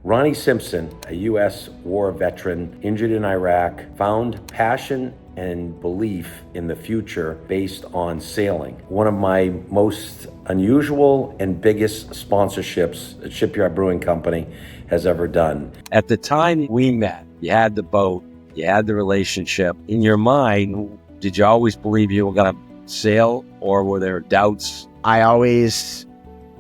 Ronnie Simpson, a U.S. war veteran injured in Iraq, found passion and belief in the future based on sailing. One of my most unusual and biggest sponsorships that Shipyard Brewing Company has ever done. At the time we met, you had the boat, you had the relationship. In your mind, did you always believe you were going to sail, or were there doubts? I always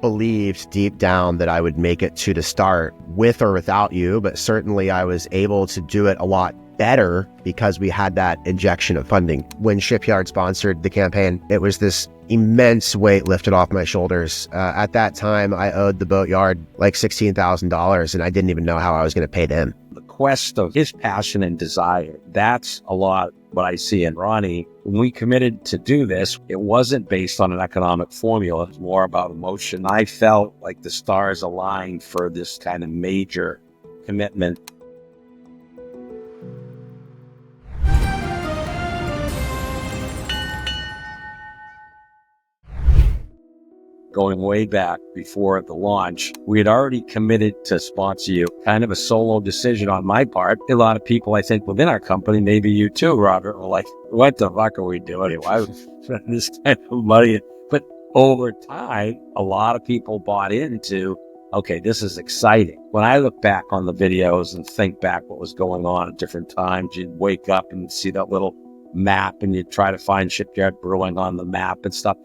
believed deep down that I would make it to the start with or without you, but certainly I was able to do it a lot better because we had that injection of funding. When Shipyard sponsored the campaign, it was this immense weight lifted off my shoulders. At that time, I owed the boatyard like $16,000, and I didn't even know how I was going to pay them. The quest of his passion and desire, that's a lot what I see in Ronnie. When we committed to do this, it wasn't based on an economic formula. It was more about emotion. I felt like the stars aligned for this kind of major commitment. Going way back before the launch, we had already committed to sponsor you. Kind of a solo decision on my part. A lot of people, I think, within our company, maybe you too, Robert, were like, what the fuck are we doing? Why would we spend this kind of money? But over time, a lot of people bought into, okay, this is exciting. When I look back on the videos and think back what was going on at different times, you'd wake up and see that little map and you'd try to find Shipyard Brewing on the map and stuff.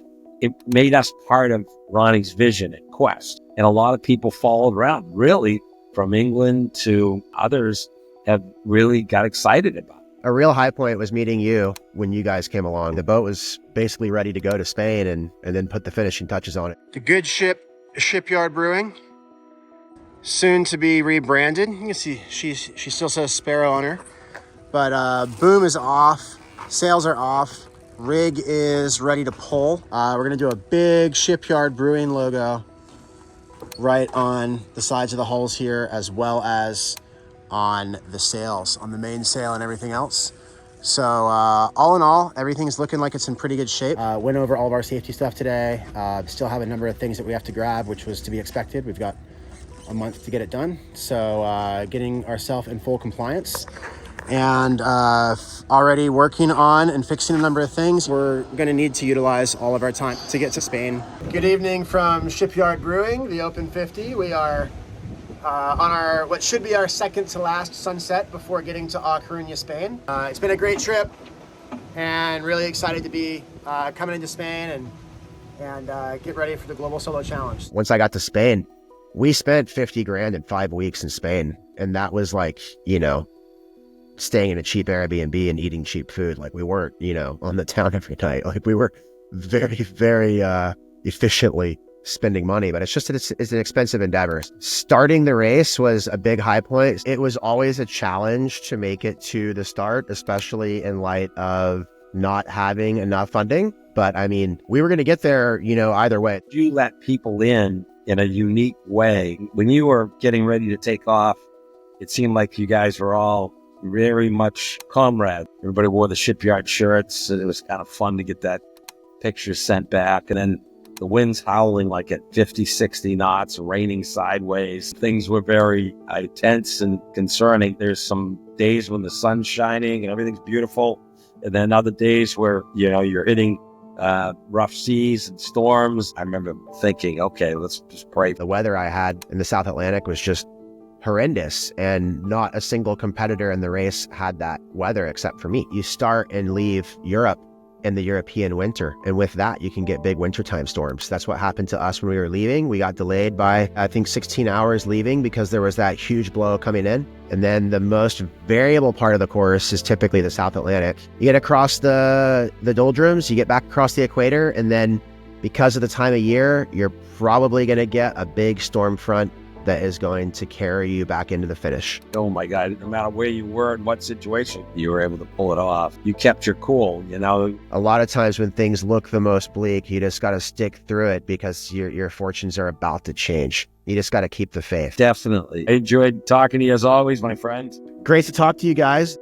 It made us part of Ronnie's vision and quest. And a lot of people followed around, really, from England to others have really got excited about it. A real high point was meeting you when you guys came along. The boat was basically ready to go to Spain and then put the finishing touches on it. The good ship, Shipyard Brewing, soon to be rebranded. You can see she still says Sparrow on her. But boom is off, sails are off. Rig is ready to pull. We're gonna do a big Shipyard Brewing logo right on the sides of the hulls here, as well as on the sails, on the main sail and everything else. So all in all, everything's looking like it's in pretty good shape. Went over all of our safety stuff today. Still have a number of things that we have to grab, which was to be expected. We've got a month to get it done. So getting ourselves in full compliance. And already working on and fixing a number of things. We're going to need to utilize all of our time to get to Spain. Good evening from Shipyard Brewing, the Open 50. We are on our what should be our second to last sunset before getting to A Coruña, Spain. It's been a great trip and really excited to be coming into Spain and get ready for the Global Solo Challenge. Once I got to Spain, we spent 50 grand in 5 weeks in Spain. And that was like, staying in a cheap Airbnb and eating cheap food. Like we weren't, on the town every night. Like we were very, very efficiently spending money, but it's an expensive endeavor. Starting the race was a big high point. It was always a challenge to make it to the start, especially in light of not having enough funding. But I mean, we were going to get there, either way. You let people in a unique way. When you were getting ready to take off, it seemed like you guys were all very much comrade. Everybody wore the Shipyard shirts, and it was kind of fun to get that picture sent back. And then the wind's howling like at 50, 60 knots, raining sideways. Things were very tense and concerning. There's some days when the sun's shining and everything's beautiful. And then other days where, you're hitting rough seas and storms. I remember thinking, okay, let's just pray. The weather I had in the South Atlantic was just horrendous, and not a single competitor in the race had that weather except for me. You start and leave Europe in the European winter, and with that you can get big wintertime storms. That's what happened to us when we were leaving. We got delayed by I think 16 hours leaving because there was that huge blow coming in. And then the most variable part of the course is typically the South Atlantic. You get across the doldrums, you get back across the equator, and then because of the time of year, you're probably going to get a big storm front that is going to carry you back into the finish. Oh my God, no matter where you were and what situation, you were able to pull it off. You kept your cool, A lot of times when things look the most bleak, you just got to stick through it because your fortunes are about to change. You just got to keep the faith. Definitely. I enjoyed talking to you as always, my friend. Great to talk to you guys.